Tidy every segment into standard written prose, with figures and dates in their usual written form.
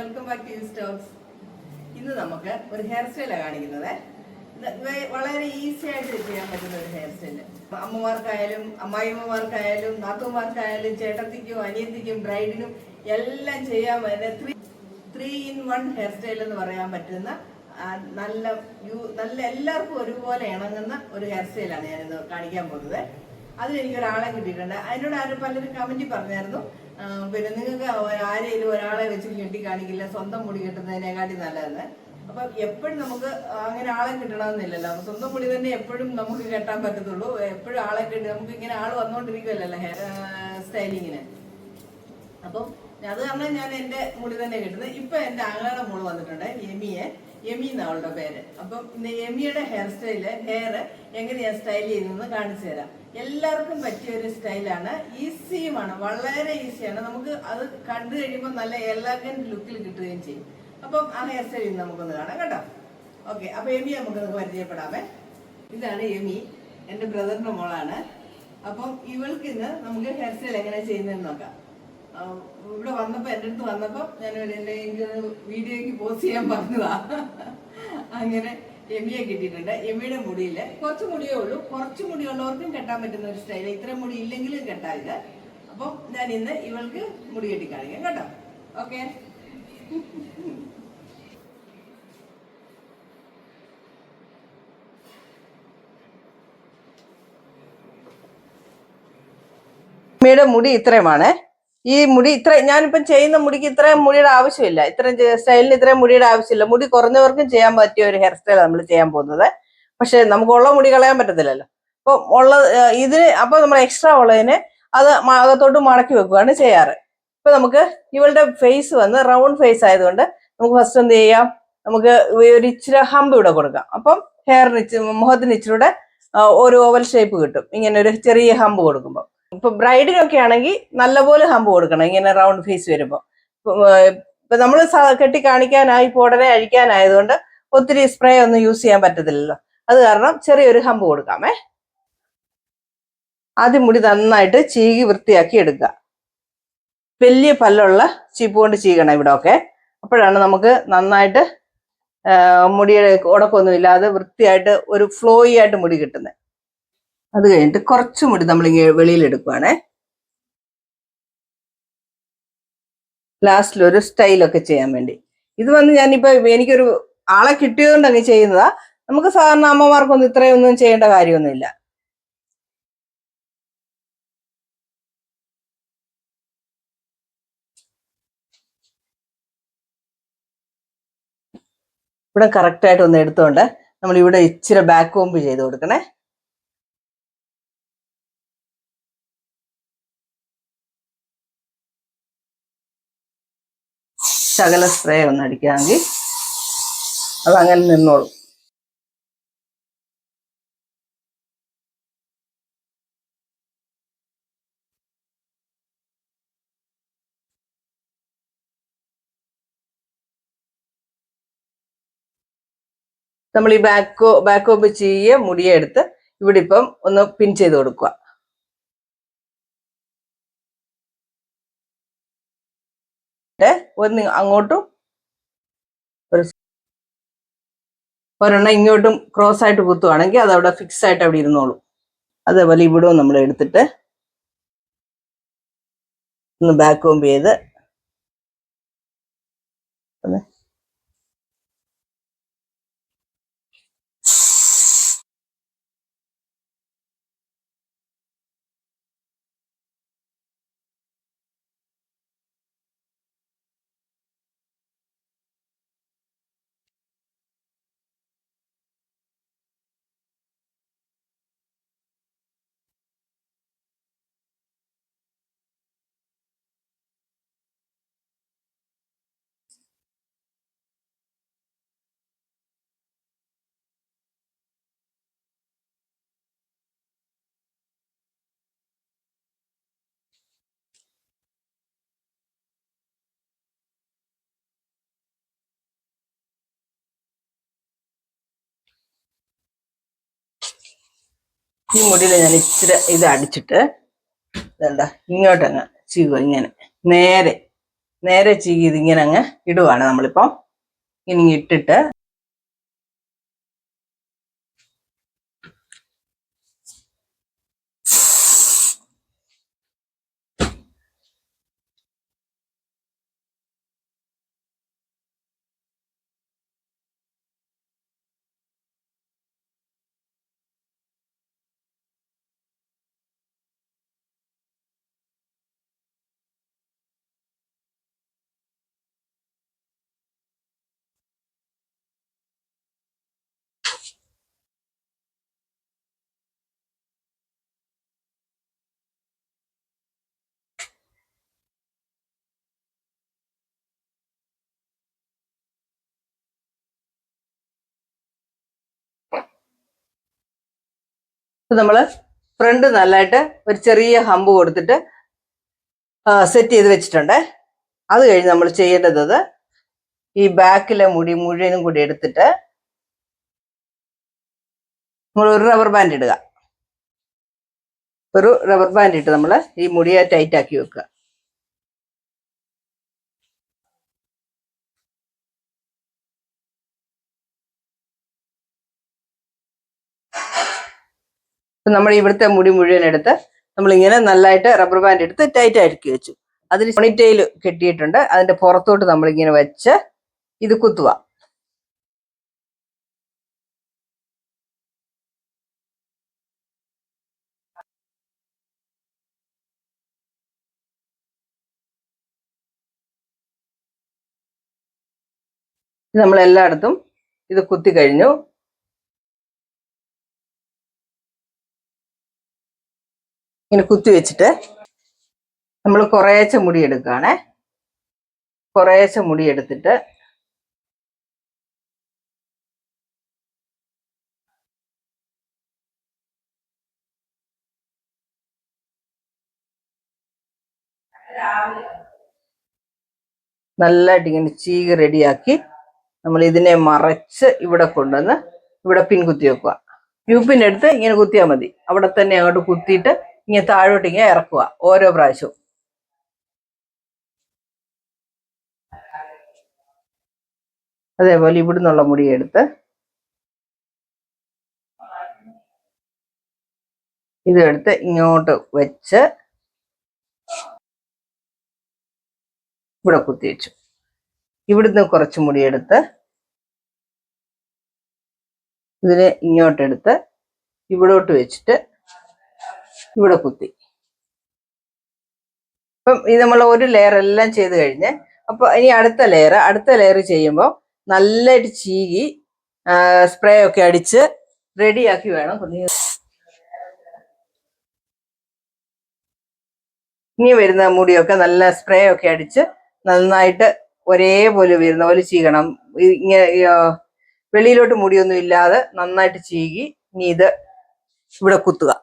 Welcome back to Stokes. ഇന്ന് നമുക്ക് ഒരു ഹെയർ സ്റ്റൈലാണ് കാണിക്കുന്നത്. വളരെ ഈസി ആയിട്ട് ചെയ്യാൻ പറ്റുന്ന ഒരു ഹെയർ സ്റ്റൈല്. അമ്മമാർക്കായാലും അമ്മായിമ്മമാർക്കായാലും നാത്തുമാർക്കായാലും ചേട്ടത്തിക്കും അനിയത്തിക്കും ബ്രൈഡിനും എല്ലാം ചെയ്യാൻ പറ്റുന്ന 3-in-1 ഹെയർ സ്റ്റൈൽ എന്ന് പറയാൻ പറ്റുന്ന നല്ല എല്ലാവർക്കും ഒരുപോലെ ഇണങ്ങുന്ന ഒരു ഹെയർ സ്റ്റൈലാണ് ഞാനിന്ന് കാണിക്കാൻ പോകുന്നത്. അതിനെനിക്കൊരാളെ കിട്ടിയിട്ടുണ്ട്. അതിനോട് പലരും കമന്റിൽ പറഞ്ഞായിരുന്നു, പിന്നെ നിങ്ങൾക്ക് ആരെയും ഒരാളെ വെച്ച് കെട്ടി കാണിക്കില്ല, സ്വന്തം മുടി കെട്ടുന്നതിനെക്കാട്ടി നല്ലതെന്ന്. അപ്പൊ എപ്പോഴും നമുക്ക് അങ്ങനെ ആളെ കിട്ടണമെന്നില്ലല്ലോ. സ്വന്തം മുടി തന്നെ എപ്പോഴും നമുക്ക് കെട്ടാൻ പറ്റത്തുള്ളൂ. എപ്പോഴും ആളെ കെട്ടി നമുക്ക് ഇങ്ങനെ ആൾ വന്നുകൊണ്ടിരിക്കുമല്ലോ ഹെയർ സ്റ്റൈലിങ്ങിന്. അപ്പം അത് കാരണം ഞാൻ എന്റെ മുടി തന്നെ കെട്ടുന്നത്. ഇപ്പൊ എന്റെ ആങ്ങളുടെ മോള് വന്നിട്ടുണ്ട്, എമി എന്നാ അവളുടെ പേര്. അപ്പം എമിയുടെ ഹെയർ എങ്ങനെയാ സ്റ്റൈൽ ചെയ്യുന്നതെന്ന് കാണിച്ചു തരാം. എല്ലാവർക്കും പറ്റിയ ഒരു സ്റ്റൈലാണ്, ഈസിയുമാണ്, വളരെ ഈസിയാണ്. നമുക്ക് അത് കണ്ടു കഴിയുമ്പോൾ നല്ല എലഗന്റ് ലുക്കിൽ കിട്ടുകയും ചെയ്യും. അപ്പം ആ ഹെയർ സ്റ്റൈൽ നമുക്കൊന്ന് കാണാം കേട്ടോ. ഓക്കെ, അപ്പൊ എമി നമുക്കൊന്ന് പരിചയപ്പെടാമേ. ഇതാണ് എമി, എന്റെ ബ്രദറിന്റെ മോളാണ്. അപ്പം ഇവൾക്ക് ഇന്ന് നമുക്ക് ഹെയർ സ്റ്റൈൽ എങ്ങനെ ചെയ്യുന്നതെന്ന് നോക്കാം. ഇവിടെ വന്നപ്പോ എന്റെ അടുത്ത് വന്നപ്പോ ഞാൻ എനിക്കൊരു വീഡിയോക്ക് പോസ്റ്റ് ചെയ്യാൻ പറഞ്ഞതാ. അങ്ങനെ എമിയെ കിട്ടിയിട്ടുണ്ട്. എമിയുടെ മുടിയില് കുറച്ച് മുടിയേ ഉള്ളൂ. കുറച്ച് മുടിയുള്ളവർക്കും കെട്ടാൻ പറ്റുന്ന ഒരു സ്റ്റൈൽ. ഇത്ര മുടി ഇല്ലെങ്കിലും കെട്ടാത്. അപ്പൊ ഞാൻ ഇന്ന് ഇവൾക്ക് മുടി കെട്ടി കാണിക്കാം കേട്ടോ. ഓക്കെ, എമിയുടെ മുടി ഇത്രയുമാണ്. ഈ മുടി ഞാനിപ്പം ചെയ്യുന്ന മുടിക്ക് ഇത്രയും മുടിയുടെ ആവശ്യമില്ല. ഇത്രയും സ്റ്റൈലിന് ഇത്രയും മുടിയുടെ ആവശ്യമില്ല. മുടി കുറഞ്ഞവർക്കും ചെയ്യാൻ പറ്റിയ ഒരു ഹെയർ സ്റ്റൈലാണ് നമ്മൾ ചെയ്യാൻ പോകുന്നത്. പക്ഷെ നമുക്കുള്ള മുടി കളയാൻ പറ്റത്തില്ലല്ലോ. അപ്പൊ അപ്പൊ നമ്മൾ എക്സ്ട്രാ ഉള്ളതിന് അത് അകത്തോട്ട് മടക്കി വെക്കുകയാണ് ചെയ്യാറ്. ഇപ്പൊ നമുക്ക് ഇവളുടെ ഫേസ് വന്ന് റൗണ്ട് ഫേസ് ആയതുകൊണ്ട് നമുക്ക് ഫസ്റ്റ് എന്ത് ചെയ്യാം, നമുക്ക് ഒരു ഇച്ചിരി ഹമ്പ് ഇവിടെ കൊടുക്കാം. അപ്പം മുഖത്തിന് ഇച്ചിരൂടെ ഒരു ഓവൽ ഷേപ്പ് കിട്ടും. ഇങ്ങനെ ഒരു ചെറിയ ഹമ്പ് കൊടുക്കുമ്പോൾ. ഇപ്പൊ ബ്രൈഡിനൊക്കെ ആണെങ്കിൽ നല്ലപോലെ ഹമ്പ് കൊടുക്കണം ഇങ്ങനെ റൗണ്ട് ഫേസ് വരുമ്പോ. ഇപ്പൊ നമ്മൾ കെട്ടി കാണിക്കാനായി ഇപ്പൊ ഉടനെ അഴിക്കാനായതുകൊണ്ട് ഒത്തിരി സ്പ്രേ ഒന്നും യൂസ് ചെയ്യാൻ പറ്റത്തില്ലല്ലോ. അത് കാരണം ചെറിയൊരു ഹമ്പ് കൊടുക്കാമേ. ആദ്യം മുടി നന്നായിട്ട് ചീകി വൃത്തിയാക്കി എടുക്കുക. വലിയ പല്ലുള്ള ചീപ്പ് കൊണ്ട് ചീകണം ഇവിടെ ഒക്കെ. അപ്പോഴാണ് നമുക്ക് നന്നായിട്ട് മുടിയുടെ ഉടക്കൊന്നും ഇല്ലാതെ വൃത്തിയായിട്ട് ഒരു ഫ്ലോയി ആയിട്ട് മുടി കിട്ടുന്നത്. അത് കഴിഞ്ഞിട്ട് കുറച്ച് മുടി നമ്മളിങ്ങനെ വെളിയിലെടുക്കുവാണേ. ലാസ്റ്റിൽ ഒരു സ്റ്റൈലൊക്കെ ചെയ്യാൻ വേണ്ടി. ഇത് വന്ന് ഞാനിപ്പോ എനിക്കൊരു ആളെ കിട്ടിയതുകൊണ്ട് അങ്ങ് ചെയ്യുന്നതാ. നമുക്ക് സാധാരണ അമ്മമാർക്കൊന്നും ഇത്രയൊന്നും ചെയ്യേണ്ട കാര്യമൊന്നുമില്ല. ഇവിടെ കറക്റ്റായിട്ട് ഒന്ന് എടുത്തോണ്ട് നമ്മൾ ഇവിടെ ഇച്ചിരി ബാക്ക് കോംബ് ചെയ്ത് കൊടുക്കണേ. ശകല സ്പ്രേ ഒന്ന് അടിക്കാമെങ്കിൽ അതങ്ങനെ നിന്നോളും. നമ്മൾ ഈ ബാക്ക് കോംബ് ചെയ്യ മുടിയെ എടുത്ത് ഇവിടെ ഇപ്പം ഒന്ന് പിൻ ചെയ്ത് കൊടുക്കുക. ഒന്ന് അങ്ങോട്ടും ഒരെണ്ണം ഇങ്ങോട്ടും ക്രോസ് ആയിട്ട് കുത്തുവാണെങ്കിൽ അത് അവിടെ ഫിക്സ് ആയിട്ട് അവിടെ ഇരുന്നോളും. അതേപോലെ ഇവിടവും നമ്മൾ എടുത്തിട്ട് ഒന്ന് ബാക്ക് കോംബ് ചെയ്ത് ഈ മുടിയിൽ ഞാൻ ഇച്ചിരി ഇത് അടിച്ചിട്ട് ഇങ്ങോട്ടങ്ങ് ചെയ്യുക. ഇങ്ങനെ നേരെ നേരെ ചീകി ഇതിങ്ങനെ അങ്ങ് ഇടുവാണ് നമ്മളിപ്പം. ഇനി ഇട്ടിട്ട് നമ്മൾ ഫ്രണ്ട് നല്ലതായിട്ട് ഒരു ചെറിയ ഹമ്പ് കൊടുത്തിട്ട് സെറ്റ് ചെയ്ത് വെച്ചിട്ടുണ്ട്. അത് കഴിഞ്ഞ് നമ്മൾ ചെയ്യേണ്ടത് ഈ ബാക്കിലെ മുടി മുഴുവനും കൂടി എടുത്തിട്ട് നമ്മൾ ഒരു റബ്ബർ ബാൻഡ് ഇടുക. ഒരു റബ്ബർ ബാൻഡ് ഇട്ട് നമ്മൾ ഈ മുടിയെ ടൈറ്റ് ആക്കി വെക്കുക. നമ്മൾ ഇവിടുത്തെ മുടി മുഴുവൻ എടുത്ത് നമ്മളിങ്ങനെ നല്ലതായിട്ട് റബ്ബർ ബാൻഡ് എടുത്ത് ടൈറ്റ് ആക്കി വെച്ചു. അതിന് പോണിറ്റെയിൽ കെട്ടിയിട്ടുണ്ട്. അതിന്റെ പുറത്തോട്ട് നമ്മളിങ്ങനെ വെച്ച് ഇത് കുത്തുക. നമ്മളെല്ലായിടത്തും ഇത് കുത്തി കഴിഞ്ഞു. ഇങ്ങനെ കുത്തി വെച്ചിട്ട് നമ്മൾ കുറേശ്ശെ മുടി എടുക്കുകയാണേ. കുറേശ്ശെ മുടി എടുത്തിട്ട് നല്ലതായിട്ട് ഇങ്ങനെ ചീകി റെഡിയാക്കി നമ്മൾ ഇതിനെ മറച്ച് ഇവിടെ കൊണ്ടുവന്ന് ഇവിടെ പിൻ കുത്തി വെക്കുക. ട്യൂബിൻ്റെ അടുത്ത് ഇങ്ങനെ കുത്തിയാൽ മതി. അവിടെ തന്നെ അങ്ങോട്ട് കുത്തിയിട്ട് ഇങ്ങനെ താഴോട്ട് ഇങ്ങനെ ഇറക്കുക ഓരോ പ്രാവശ്യവും. അതേപോലെ ഇവിടുന്നുള്ള മുടി എടുത്ത് ഇതെടുത്ത് ഇങ്ങോട്ട് വെച്ച് ഇവിടെ കുത്തി വെച്ചു. ഇവിടുന്ന് കുറച്ച് മുടിയെടുത്ത് ഇതിനെ ഇങ്ങോട്ടെടുത്ത് ഇവിടോട്ട് വെച്ചിട്ട് ഇവിടെ കുത്തി. അപ്പം ഇത് നമ്മൾ ഒരു ലെയർ എല്ലാം ചെയ്ത് കഴിഞ്ഞ് അപ്പോൾ ഇനി അടുത്ത ലെയർ ചെയ്യുമ്പോൾ നല്ലതായിട്ട് ചീകി സ്പ്രേ ഒക്കെ അടിച്ച് റെഡിയാക്കി വേണം. ഇനി വരുന്ന മുടിയൊക്കെ നല്ല സ്പ്രേ ഒക്കെ അടിച്ച് നന്നായിട്ട് ഒരേപോലെ വരുന്ന പോലെ ചീകണം. ഇങ്ങനെ വെളിയിലോട്ട് മുടിയൊന്നും ഇല്ലാതെ നന്നായിട്ട് ചീകി ഇനി ഇത് ഇവിടെ കുത്തുക.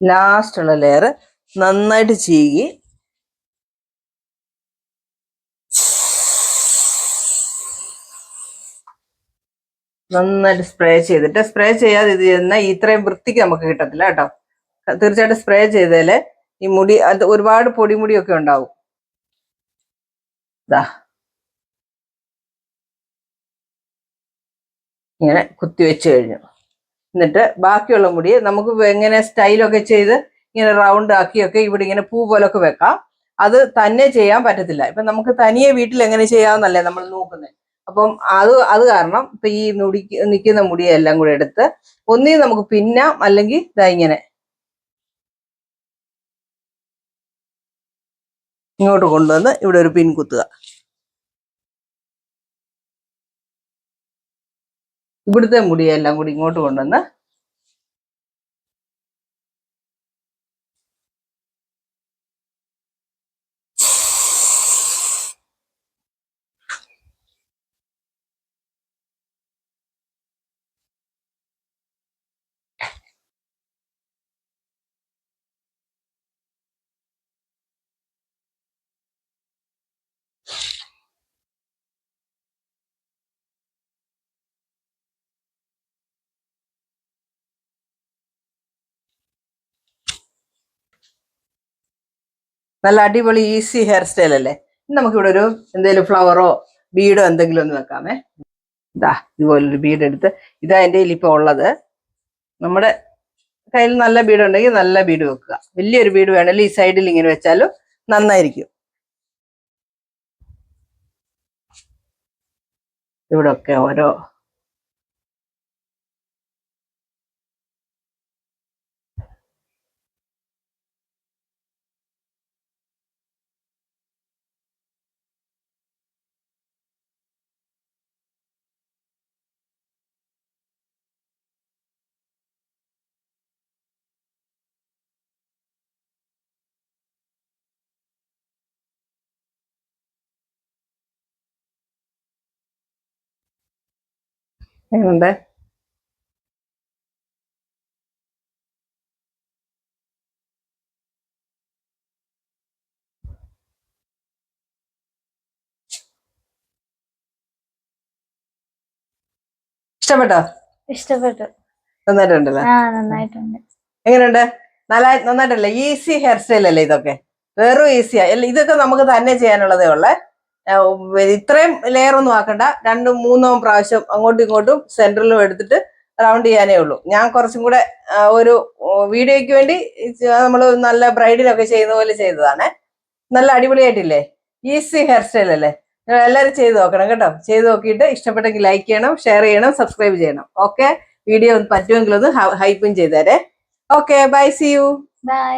ലാസ്റ്റുള്ള ലെയർ നന്നായിട്ട് ചീകി നന്നായിട്ട് സ്പ്രേ ചെയ്തിട്ട്, സ്പ്രേ ചെയ്യാതെ ഇത് ചെയ്യുന്ന ഇത്രയും വൃത്തിക്ക് നമുക്ക് കിട്ടത്തില്ല കേട്ടോ. തീർച്ചയായിട്ടും സ്പ്രേ ചെയ്താലേ ഈ മുടി അത് ഒരുപാട് പൊടിമുടിയൊക്കെ ഉണ്ടാവും. ഇതാ ഇങ്ങനെ കുത്തി വെച്ച് കഴിഞ്ഞു. എന്നിട്ട് ബാക്കിയുള്ള മുടി നമുക്ക് എങ്ങനെ സ്റ്റൈലൊക്കെ ചെയ്ത് ഇങ്ങനെ റൗണ്ട് ആക്കിയൊക്കെ ഇവിടെ ഇങ്ങനെ പൂ പോലൊക്കെ വെക്കാം. അത് തന്നെ ചെയ്യാൻ പറ്റത്തില്ല. ഇപ്പൊ നമുക്ക് തനിയെ വീട്ടിൽ എങ്ങനെ ചെയ്യാമെന്നല്ലേ നമ്മൾ നോക്കുന്നത്. അപ്പം അത് കാരണം ഇപ്പൊ ഈ നിൽക്കുന്ന മുടിയെല്ലാം കൂടെ എടുത്ത് ഒന്നീ നമുക്ക് പിന്നാം, അല്ലെങ്കിൽ ഇതാ ഇങ്ങനെ ഇങ്ങോട്ട് കൊണ്ടുവന്ന് ഇവിടെ ഒരു പിൻ കുത്തുക. ഇവിടുത്തെ മുടിയെല്ലാം കൂടി ഇങ്ങോട്ട് കൊണ്ടുവന്ന് നല്ല അടിപൊളി ഈസി ഹെയർ സ്റ്റൈൽ അല്ലേ? നമുക്കിവിടെ ഒരു എന്തെങ്കിലും ഫ്ലവറോ ബീഡോ എന്തെങ്കിലും ഒന്ന് വെക്കാമേ. ഇതാ ഇതുപോലൊരു ബീഡ് എടുത്ത്, ഇതാ എൻ്റെ കയ്യിൽ ഇപ്പൊ ഉള്ളത്. നമ്മുടെ കയ്യിൽ നല്ല ബീഡ് ഉണ്ടെങ്കിൽ നല്ല ബീഡ് വെക്കുക. വലിയൊരു ബീഡ് വേണമെങ്കിൽ ഈ സൈഡിൽ ഇങ്ങനെ വെച്ചാലും നന്നായിരിക്കും. ഇവിടെ ഒക്കെ ഓരോ ഉണ്ട്. ഇഷ്ടപ്പെട്ടോ? ഇഷ്ടപ്പെട്ടു. നന്നായിട്ടുണ്ടല്ലോ. നന്നായിട്ടുണ്ട്. എങ്ങനെയുണ്ട്? നന്നായിട്ടല്ലേ? ഈസി ഹെയർ സ്റ്റൈൽ അല്ലേ ഇതൊക്കെ? വെറും ഈസിയാ. ഇതൊക്കെ നമുക്ക് തന്നെ ചെയ്യാനുള്ളതേ ഉള്ളേ. ഇത്രയും ലെയർ ഒന്നും ആക്കണ്ട. 2-3 പ്രാവശ്യം അങ്ങോട്ടും ഇങ്ങോട്ടും സെന്ററിലും എടുത്തിട്ട് റൗണ്ട് ചെയ്യാനേ ഉള്ളൂ. ഞാൻ കുറച്ചും കൂടെ ഒരു വീഡിയോയ്ക്ക് വേണ്ടി നമ്മൾ നല്ല ബ്രൈഡിലൊക്കെ ചെയ്യുന്ന പോലെ ചെയ്തതാണ്. നല്ല അടിപൊളിയായിട്ടില്ലേ? ഈസി ഹെയർ സ്റ്റൈൽ അല്ലേ? എല്ലാവരും ചെയ്ത് നോക്കണം കേട്ടോ. ചെയ്ത് നോക്കിയിട്ട് ഇഷ്ടപ്പെട്ടെങ്കിൽ ലൈക്ക് ചെയ്യണം, ഷെയർ ചെയ്യണം, സബ്സ്ക്രൈബ് ചെയ്യണം. ഓക്കെ, വീഡിയോ പറ്റുമെങ്കിൽ ഒന്ന് ഹൈപ്പും ചെയ്തേരെ. Okay, bye, see you. By.